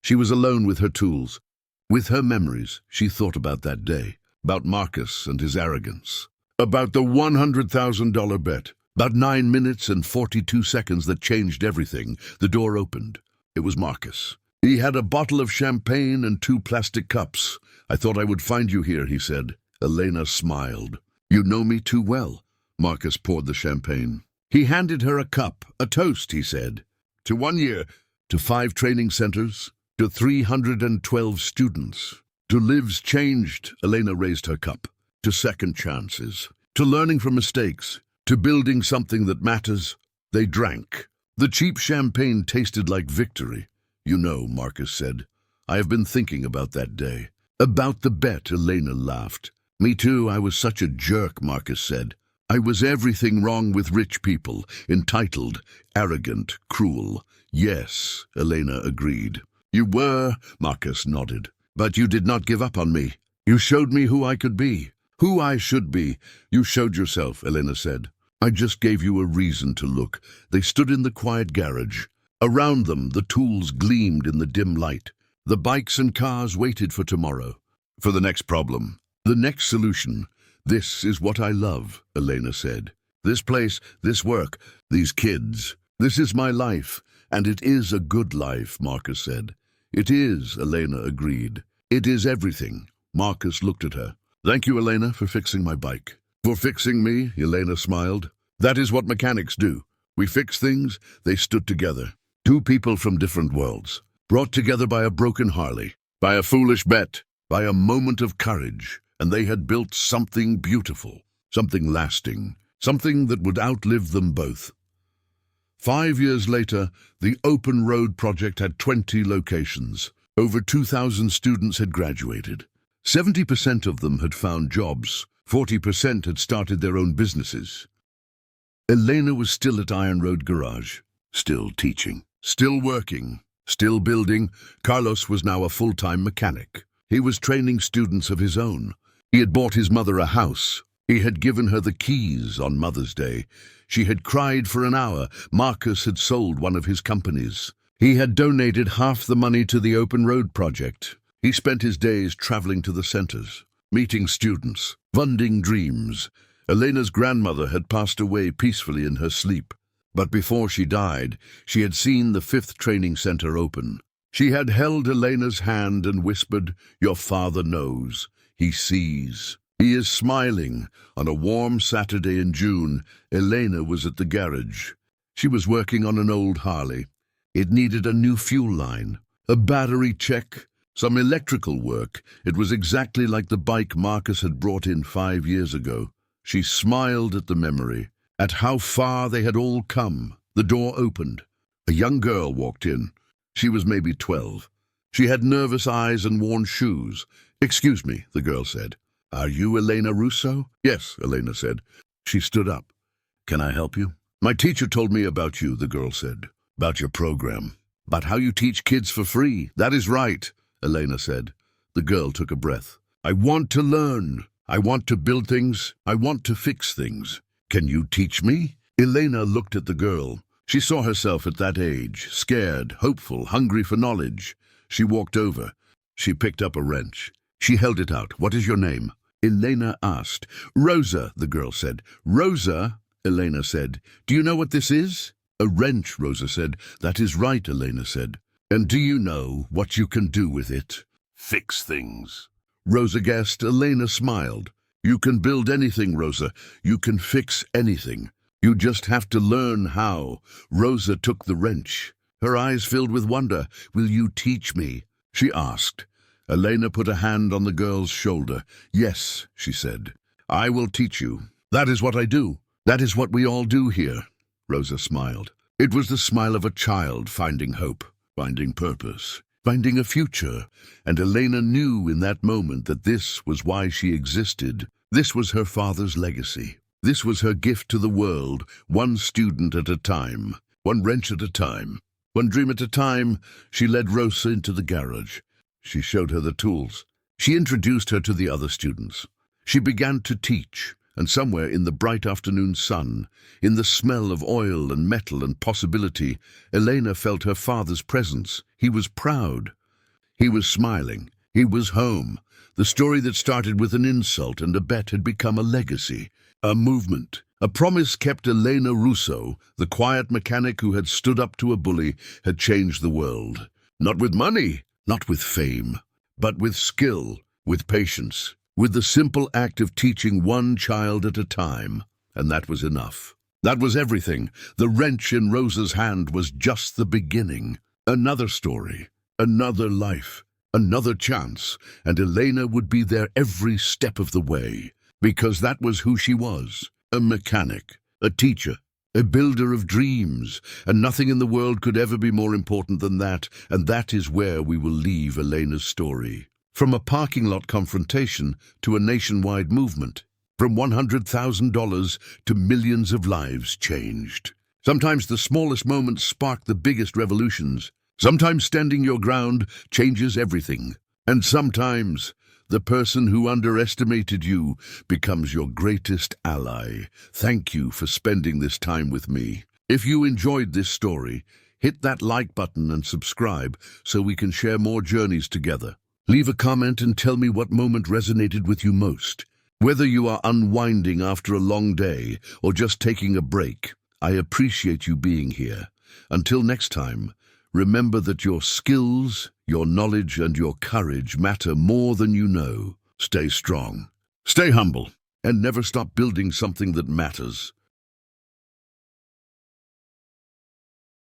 She was alone with her tools. With her memories, she thought about that day, about Marcus and his arrogance, about the $100,000 bet, about 9 minutes and 42 seconds that changed everything. The door opened. It was Marcus. He had a bottle of champagne and 2 plastic cups. "I thought I would find you here," he said. Elena smiled. "You know me too well." Marcus poured the champagne. He handed her a cup, a toast, he said. "To 1 year, to 5 training centers, to 312 students, to lives changed." Elena raised her cup. "To second chances, to learning from mistakes, to building something that matters. They drank. The cheap champagne tasted like victory. You know, Marcus said, I have been thinking about that day. About the bet, Elena laughed. Me too, I was such a jerk, Marcus said. I was everything wrong with rich people, entitled, arrogant, cruel. Yes, Elena agreed. You were, Marcus nodded. But you did not give up on me. You showed me who I could be, who I should be. You showed yourself, Elena said. I just gave you a reason to look. They stood in the quiet garage. Around them, the tools gleamed in the dim light. The bikes and cars waited for tomorrow, for the next problem, the next solution. This is what I love, Elena said. This place, this work, these kids. This is my life, and it is a good life, Marcus said. It is, Elena agreed. It is everything. Marcus looked at her. Thank you, Elena, for fixing my bike. For fixing me, Elena smiled. That is what mechanics do. We fix things, they stood together. Two people from different worlds, brought together by a broken Harley, by a foolish bet, by a moment of courage, and they had built something beautiful, something lasting, something that would outlive them both. 5 years later, the Open Road project had 20 locations. Over 2,000 students had graduated. 70% of them had found jobs. 40% had started their own businesses. Elena was still at Iron Road Garage, still teaching, still working, still building. Carlos was now a full-time mechanic. He was training students of his own. He had bought his mother a house. He had given her the keys on Mother's Day. She had cried for an hour. Marcus had sold one of his companies. He had donated half the money to the Open Road project. He spent his days traveling to the centers, meeting students, funding dreams. Elena's grandmother had passed away peacefully in her sleep. But before she died, she had seen the 5th training center open. She had held Elena's hand and whispered, "Your father knows. He sees. He is smiling." On a warm Saturday in June, Elena was at the garage. She was working on an old Harley. It needed a new fuel line, a battery check, some electrical work. It was exactly like the bike Marcus had brought in 5 years ago. She smiled at the memory, at how far they had all come. The door opened. A young girl walked in. She was maybe 12. She had nervous eyes and worn shoes. "Excuse me," the girl said. "Are you Elena Russo?" "Yes," Elena said. She stood up. "Can I help you?" "My teacher told me about you," the girl said. "About your program. About how you teach kids for free." "That is right," Elena said. The girl took a breath. "I want to learn. I want to build things. I want to fix things. Can you teach me?" Elena looked at the girl. She saw herself at that age, scared, hopeful, hungry for knowledge. She walked over. She picked up a wrench. She held it out. "What is your name?" Elena asked. "Rosa," the girl said. "Rosa," Elena said. "Do you know what this is?" "A wrench," Rosa said. "That is right," Elena said. "And do you know what you can do with it?" "Fix things." Rosa guessed. Elena smiled. "You can build anything, Rosa. You can fix anything. You just have to learn how." Rosa took the wrench. Her eyes filled with wonder. "Will you teach me?" she asked. Elena put a hand on the girl's shoulder. "Yes," she said. "I will teach you. That is what I do. That is what we all do here." Rosa smiled. It was the smile of a child finding hope, finding purpose, finding a future. And Elena knew in that moment that this was why she existed. This was her father's legacy. This was her gift to the world, one student at a time, one wrench at a time, one dream at a time. She led Rosa into the garage. She showed her the tools. She introduced her to the other students. She began to teach, and somewhere in the bright afternoon sun, in the smell of oil and metal and possibility, Elena felt her father's presence. He was proud. He was smiling. He was home. The story that started with an insult and a bet had become a legacy, a movement. A promise kept. Elena Russo, the quiet mechanic who had stood up to a bully, had changed the world. Not with money, not with fame, but with skill, with patience, with the simple act of teaching one child at a time. And that was enough. That was everything. The wrench in Rosa's hand was just the beginning. Another story, another life, another chance, and Elena would be there every step of the way. because that was who she was. A mechanic, a teacher, a builder of dreams, and nothing in the world could ever be more important than that, and that is where we will leave Elena's story. From a parking lot confrontation to a nationwide movement, from $100,000 to millions of lives changed. Sometimes the smallest moments spark the biggest revolutions. Sometimes standing your ground changes everything. And sometimes the person who underestimated you becomes your greatest ally. Thank you for spending this time with me. If you enjoyed this story, hit that like button and subscribe so we can share more journeys together. Leave a comment and tell me what moment resonated with you most. Whether you are unwinding after a long day or just taking a break, I appreciate you being here. Until next time, remember that your skills, your knowledge, and your courage matter more than you know. Stay strong, stay humble, and never stop building something that matters.